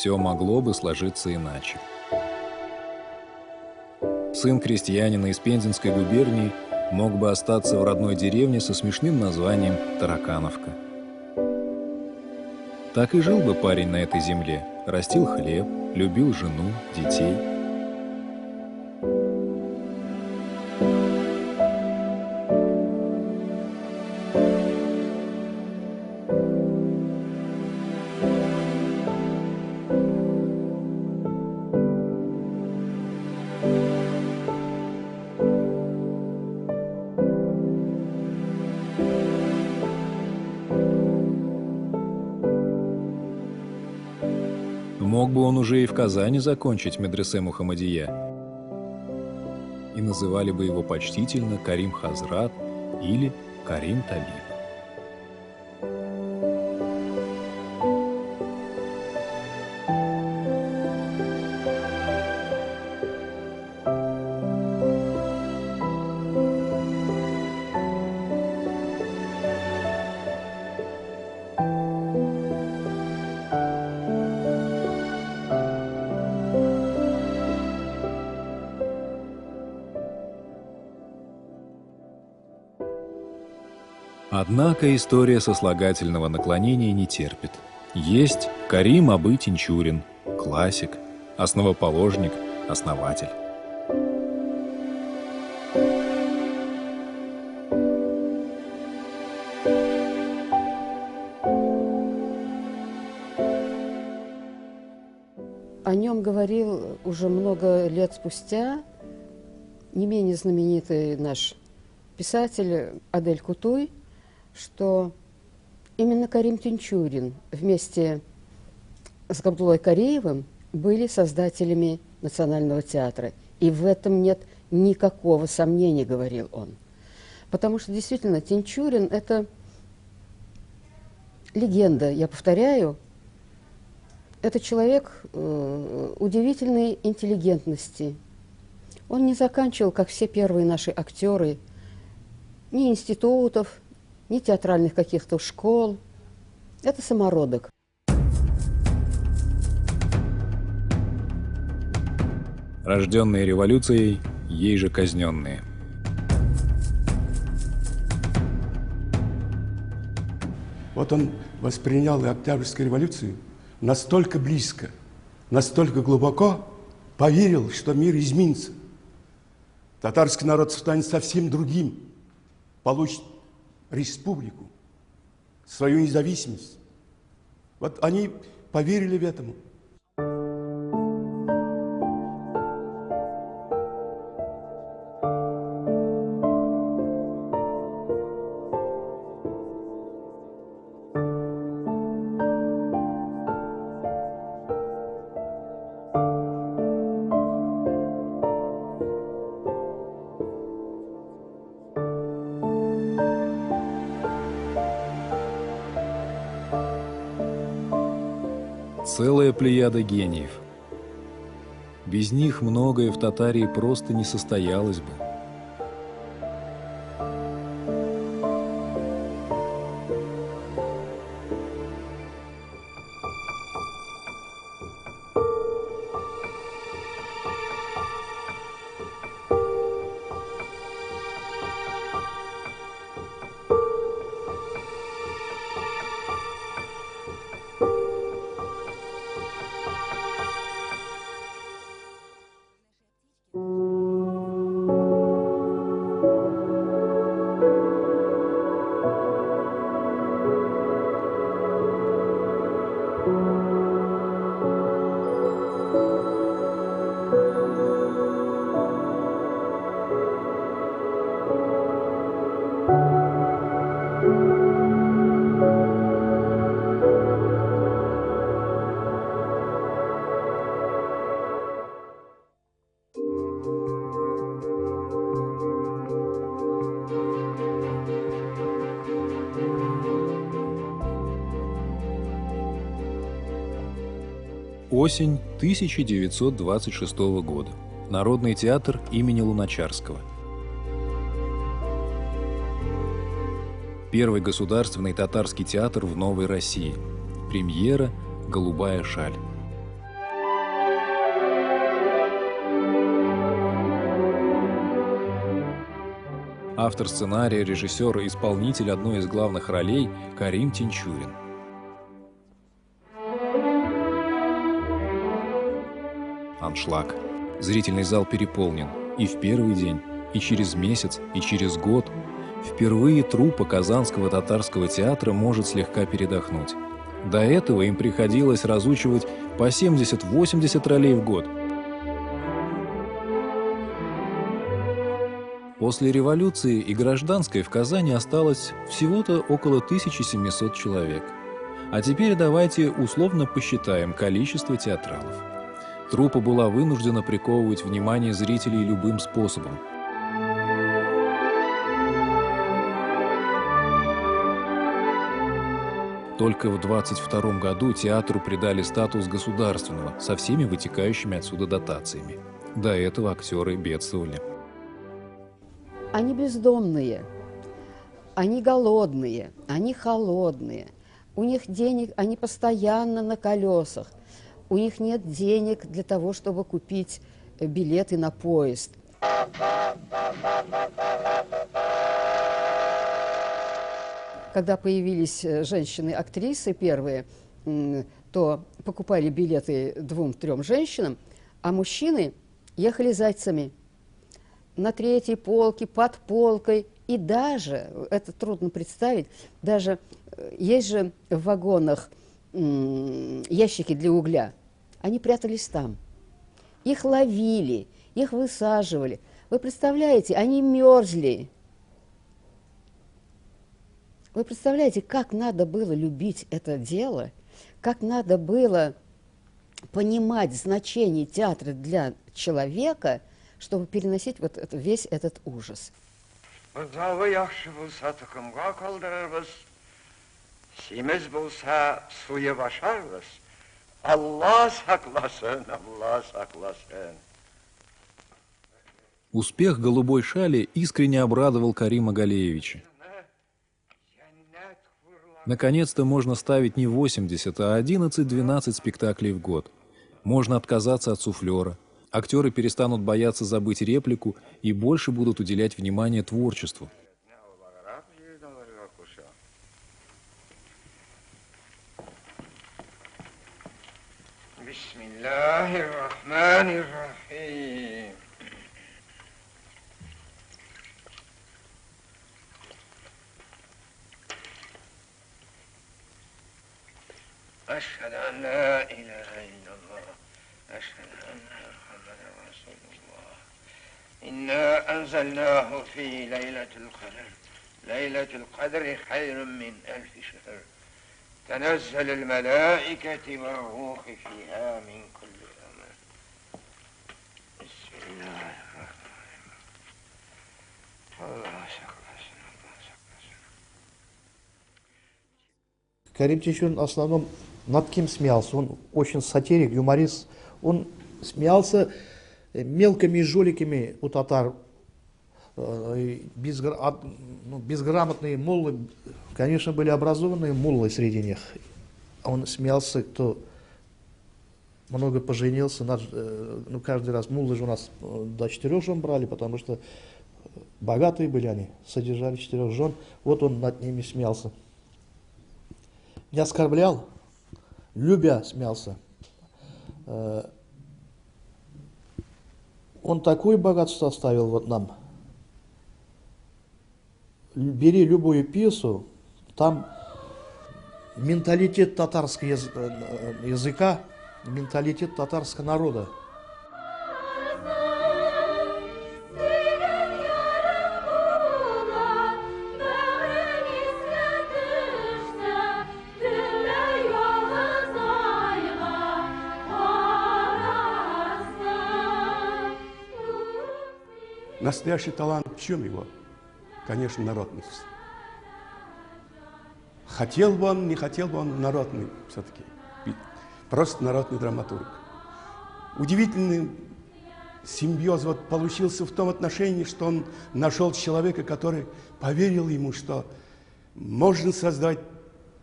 все могло бы сложиться иначе. Сын крестьянина из Пензенской губернии мог бы остаться в родной деревне со смешным названием Таракановка. Так и жил бы парень на этой земле, растил хлеб, любил жену, детей. Мог бы он уже и в Казани закончить медресе Мухаммадия, и называли бы его почтительно Карим Хазрат или Карим Табиб. Однако история сослагательного наклонения не терпит. Есть Карим Абы Тинчурин, классик, основоположник, основатель. О нем говорил уже много лет спустя не менее знаменитый наш писатель Адель Кутуй, что именно Карим Тинчурин вместе с Габдуллой Кореевым были создателями Национального театра. И в этом нет никакого сомнения, говорил он. Потому что действительно Тинчурин – это легенда, я повторяю. Это человек удивительной интеллигентности. Он не заканчивал, как все первые наши актеры, ни институтов, ни театральных каких-то школ. Это самородок. Рожденные революцией, ей же казненные. Вот он воспринял и Октябрьскую революцию настолько близко, настолько глубоко, поверил, что мир изменится. Татарский народ станет совсем другим, получит республику, свою независимость. Вот они поверили в этому. Целая плеяда гениев. Без них многое в Татарии просто не состоялось бы. Осень 1926 года. Народный театр имени Луначарского. Первый государственный татарский театр в Новой России. Премьера «Голубая шаль». Автор сценария, режиссер и исполнитель одной из главных ролей Карим Тинчурин. Аншлаг. Зрительный зал переполнен и в первый день, и через месяц, и через год. Впервые труппа Казанского татарского театра может слегка передохнуть. До этого им приходилось разучивать по 70-80 ролей в год. После революции и гражданской в Казани осталось всего-то около 1700 человек. А теперь давайте условно посчитаем количество театралов. Труппа была вынуждена приковывать внимание зрителей любым способом. Только в 1922 году театру придали статус государственного со всеми вытекающими отсюда дотациями. До этого актеры бедствовали. Они бездомные, они голодные, они холодные. У них денег, они постоянно на колесах. У них нет денег для того, чтобы купить билеты на поезд. Когда появились женщины-актрисы первые, то покупали билеты 2-3 женщинам, а мужчины ехали зайцами на 3-й полке, под полкой. И даже, это трудно представить, даже есть же в вагонах ящики для угля. Они прятались там. Их ловили, их высаживали. Вы представляете, они мерзли. Вы представляете, как надо было любить это дело, как надо было понимать значение театра для человека, чтобы переносить вот весь этот ужас. Успех «Голубой шали» искренне обрадовал Карима Галеевича. Наконец-то можно ставить не 80, а 11-12 спектаклей в год. Можно отказаться от суфлера. Актеры перестанут бояться забыть реплику и больше будут уделять внимание творчеству. أشهد أن لا إله إلا الله أشهد أن محمدا رسول الله إنا أنزلناه في ليلة القدر ليلة القدر خير من 1000 شهر تنزل الملائكة والروح فيها من كل أمر بسم الله الرحمن الرحيم الله شكرا. Карим Тинчурин в основном над кем смеялся? Он очень сатирик, юморист. Он смеялся мелкими жуликами у татар. Безграмотные муллы, конечно, были образованные муллы среди них. Он смеялся, кто много поженился. Каждый раз муллы же у нас до 4 жен брали, потому что богатые были они, содержали 4 жен. Вот он над ними смеялся. Не оскорблял, любя смеялся. Он такое богатство оставил вот нам. Бери любую пьесу, там менталитет татарского языка, менталитет татарского народа. Настоящий талант в чем его? Конечно, народность. Хотел бы он, не хотел бы он народный все-таки. Просто народный драматург. Удивительный симбиоз вот получился в том отношении, что он нашел человека, который поверил ему, что можно создать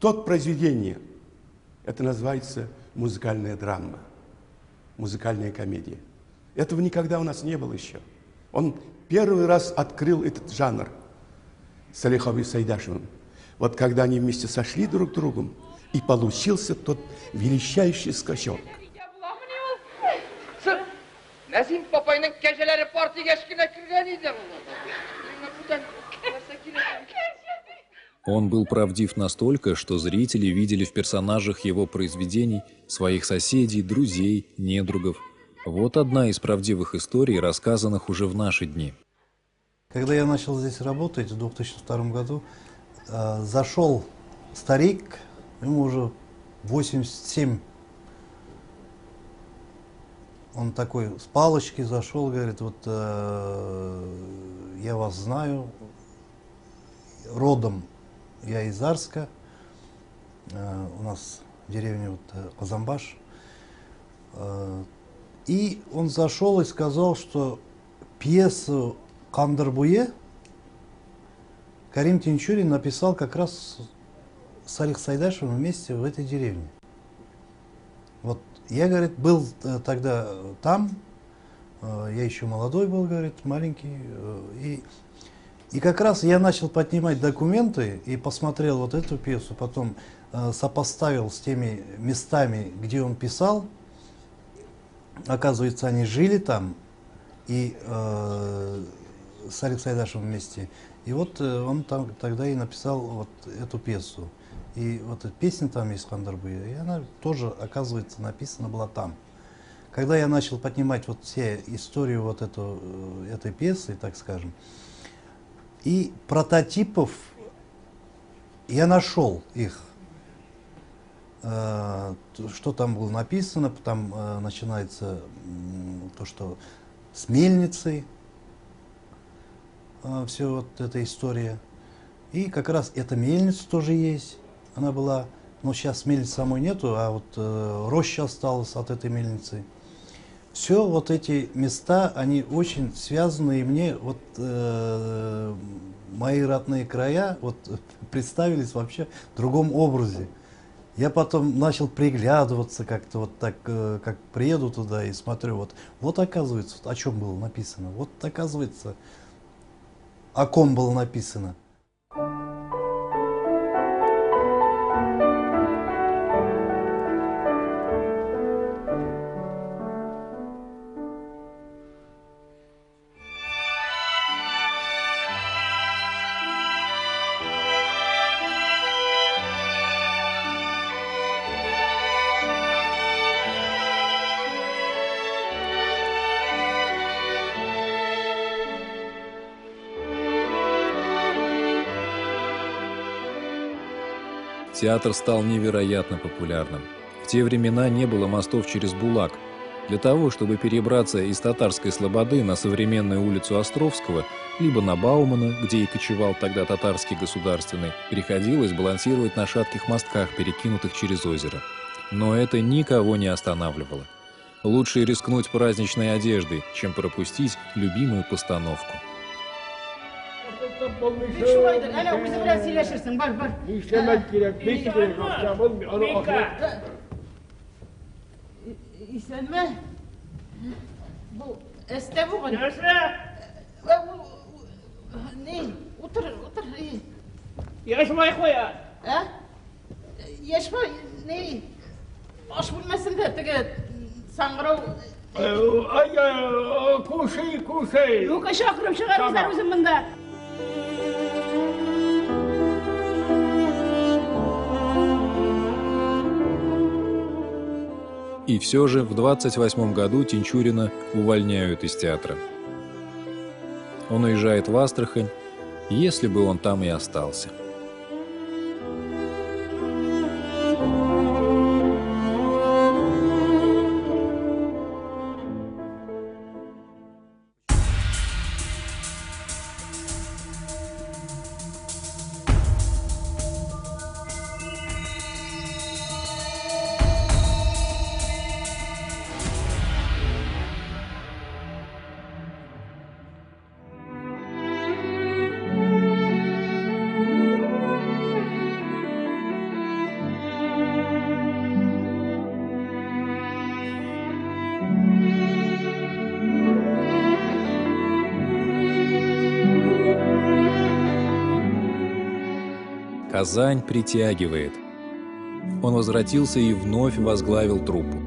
тот произведение. Это называется музыкальная драма, музыкальная комедия. Этого никогда у нас не было еще. Он первый раз открыл этот жанр с Олеховым Сайдашевым. Вот когда они вместе сошли друг с другом, и получился тот величайший скачок. Назim Papay'nın geceleri partiye eşkine kırganıydı. Он был правдив настолько, что зрители видели в персонажах его произведений своих соседей, друзей, недругов. Вот одна из правдивых историй, рассказанных уже в наши дни. Когда я начал здесь работать в 2002 году, зашел старик, ему уже 87. Он такой с палочки зашел, говорит, вот я вас знаю, родом я из Арска, у нас в деревне вот Азамбаш. И он зашел и сказал, что пьесу «Кандарбуе» Карим Тинчурин написал как раз с Олег Сайдашевым вместе в этой деревне. Вот я, говорит, был тогда там, я еще молодой был, говорит, маленький, и как раз я начал поднимать документы и посмотрел вот эту пьесу, потом сопоставил с теми местами, где он писал. Оказывается, они жили там, и с Олег Сайдашевым вместе. И вот он там тогда и написал вот эту пьесу. И вот эта песня там есть «Кандарбуе», и она тоже, оказывается, написана была там. Когда я начал поднимать вот все историю вот этой пьесы, так скажем, и прототипов я нашел их, что там было написано, там начинается то, что с мельницей, все вот эта история. И как раз эта мельница тоже есть. Она была, но сейчас мельницы самой нету, а вот роща осталась от этой мельницы. Все вот эти места, они очень связаны, и мне вот мои родные края вот представились вообще в другом образе. Я потом начал приглядываться как-то вот так, как приеду туда и смотрю, вот оказывается, о чем было написано, вот оказывается, о ком было написано. Театр стал невероятно популярным. В те времена не было мостов через Булак. Для того, чтобы перебраться из Татарской Слободы на современную улицу Островского, либо на Баумана, где и кочевал тогда Татарский государственный, приходилось балансировать на шатких мостках, перекинутых через озеро. Но это никого не останавливало. Лучше рискнуть праздничной одеждой, чем пропустить любимую постановку. Şulaydır, hele bizi biraz iyileşirsin, var. İşlemek gerek, beklemek akşamın bir ara ahiret. İstenme. Bu estebu var. Yaşa! Ne? Otur. Yaşmayı koyar. Ha? Yaşma, ne? Aş bilmesin de, tege, sangırov. Ay, kuşey. Yok aşağı kırıp çıkarırızlar bizim bunda. И все же в 28 году Тинчурина увольняют из театра. Он уезжает в Астрахань, если бы он там и остался. Казань притягивает. Он возвратился и вновь возглавил труппу.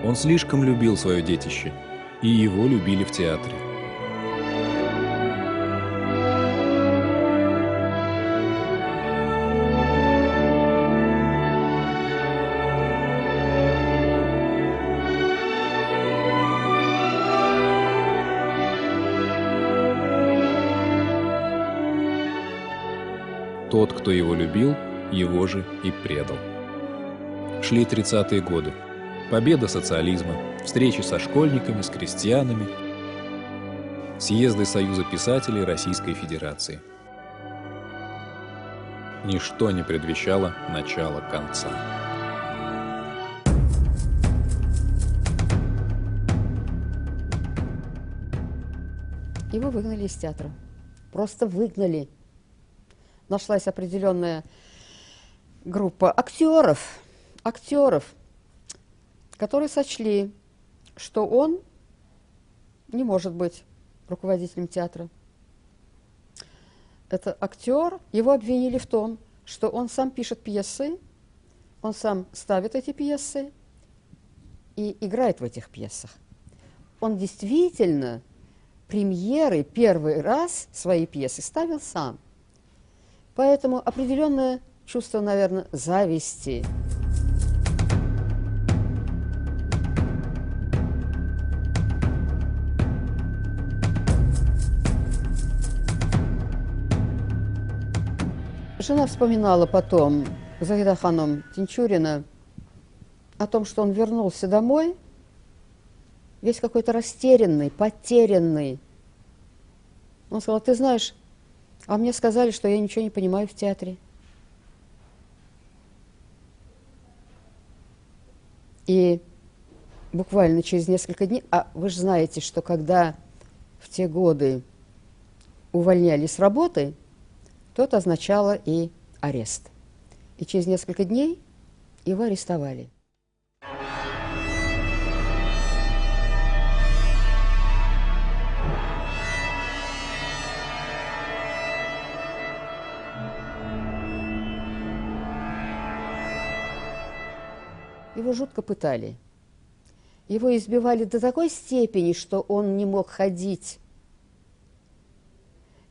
Он слишком любил свое детище, и его любили в театре. Тот, кто его любил, его же и предал. Шли 30-е годы. Победа социализма, встречи со школьниками, с крестьянами, съезды Союза писателей Российской Федерации. Ничто не предвещало начала конца. Его выгнали из театра. Просто выгнали. Нашлась определенная группа актеров, которые сочли, что он не может быть руководителем театра. Это актер, его обвинили в том, что он сам пишет пьесы, он сам ставит эти пьесы и играет в этих пьесах. Он действительно премьеры первый раз свои пьесы ставил сам. Поэтому определенное чувство, наверное, зависти. Жена вспоминала потом, Загида ханом Тинчурина, о том, что он вернулся домой, весь какой-то растерянный, потерянный. Он сказал: ты знаешь, а мне сказали, что я ничего не понимаю в театре. И буквально через несколько дней, а вы же знаете, что когда в те годы увольняли с работы, то это означало и арест. И через несколько дней его арестовали. Его жутко пытали. Его избивали до такой степени, что он не мог ходить.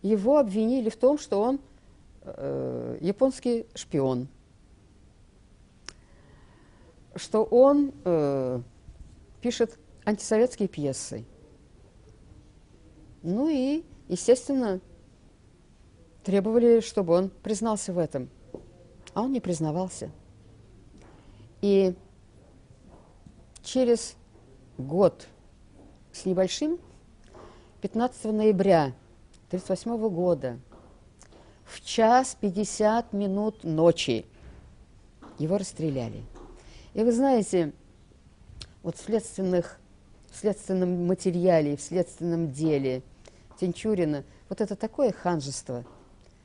Его обвинили в том, что он японский шпион, что он пишет антисоветские пьесы. Ну и, естественно, требовали, чтобы он признался в этом. А он не признавался. И через год с небольшим, 15 ноября 1938 года, в 1:50 ночи его расстреляли. И вы знаете, вот в следственном материале, в следственном деле Тинчурина, вот это такое ханжество,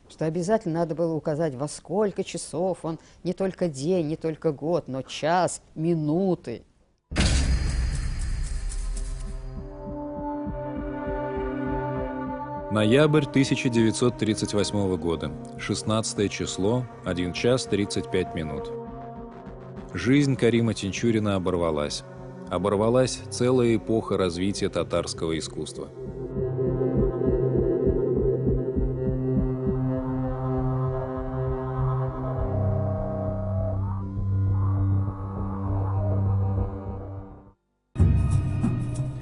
что обязательно надо было указать, во сколько часов он, не только день, не только год, но час, минуты. Ноябрь 1938 года, 16 число, 1 час 35 минут. Жизнь Карима Тинчурина оборвалась. Оборвалась целая эпоха развития татарского искусства.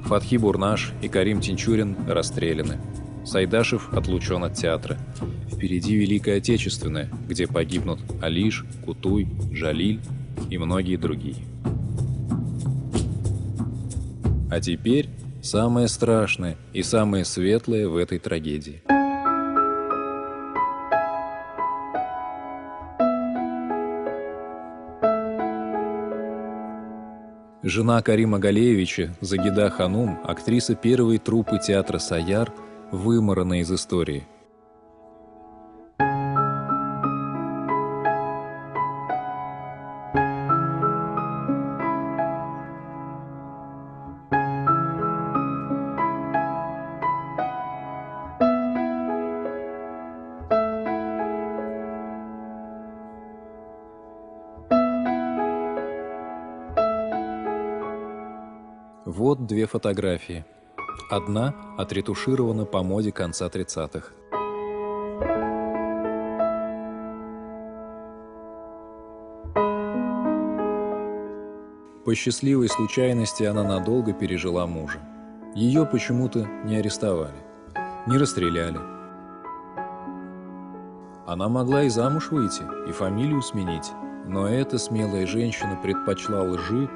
Фатхи Бурнаш и Карим Тинчурин расстреляны. Сайдашев отлучен от театра. Впереди Великая Отечественная, где погибнут Алиш, Кутуй, Жалиль и многие другие. А теперь самое страшное и самое светлое в этой трагедии. Жена Карима Галеевича, Загида Ханум, актриса первой труппы театра «Саяр», вымарана из истории. Вот две фотографии. Одна отретуширована по моде конца 30-х. По счастливой случайности она надолго пережила мужа. Ее почему-то не арестовали, не расстреляли. Она могла и замуж выйти, и фамилию сменить, но эта смелая женщина предпочла лжи,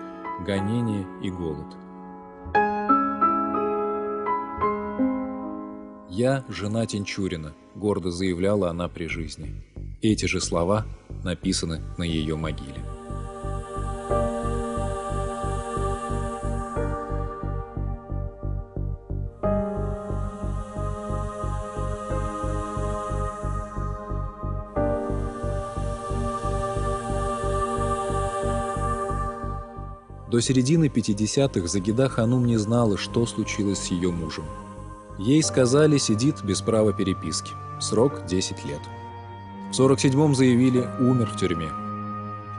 гонения и голод. «Я жена Тинчурина», — гордо заявляла она при жизни. Эти же слова написаны на ее могиле. До середины 50-х Загида Ханум не знала, что случилось с ее мужем. Ей сказали, сидит без права переписки. Срок 10 лет. В 47-м заявили, умер в тюрьме.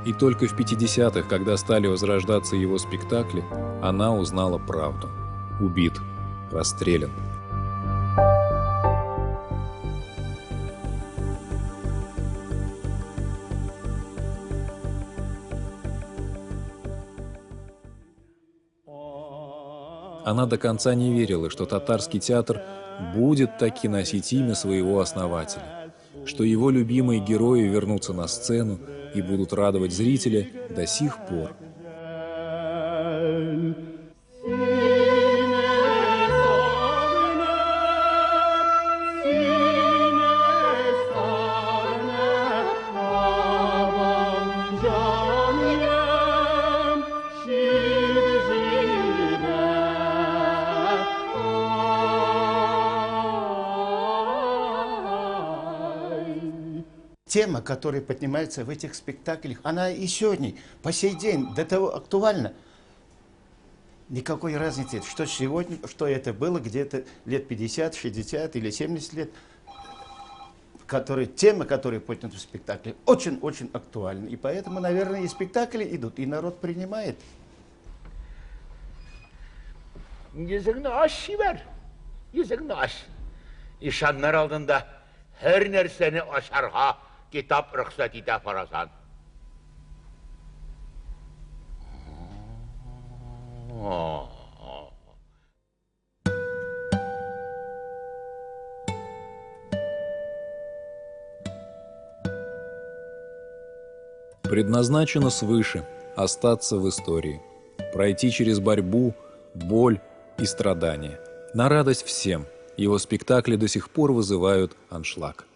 И только в 50-х, когда стали возрождаться его спектакли, она узнала правду. Убит, расстрелян. Она до конца не верила, что татарский театр будет таки носить имя своего основателя, что его любимые герои вернутся на сцену и будут радовать зрителя до сих пор. Тема, которая поднимается в этих спектаклях, она и сегодня, по сей день, до того актуальна. Никакой разницы, что сегодня, что это было где-то лет 50, 60 или 70 лет. Тема, которая поднята в спектакле, очень-очень актуальна. И поэтому, наверное, и спектакли идут, и народ принимает. Yüzüğünü aç ver. Yüzüğünü aç. İşanlar aldığında her nerseni aşarha kitap ruhsatıyla parasan. Предназначено свыше остаться в истории, пройти через борьбу, боль и страдания. На радость всем его спектакли до сих пор вызывают аншлаг.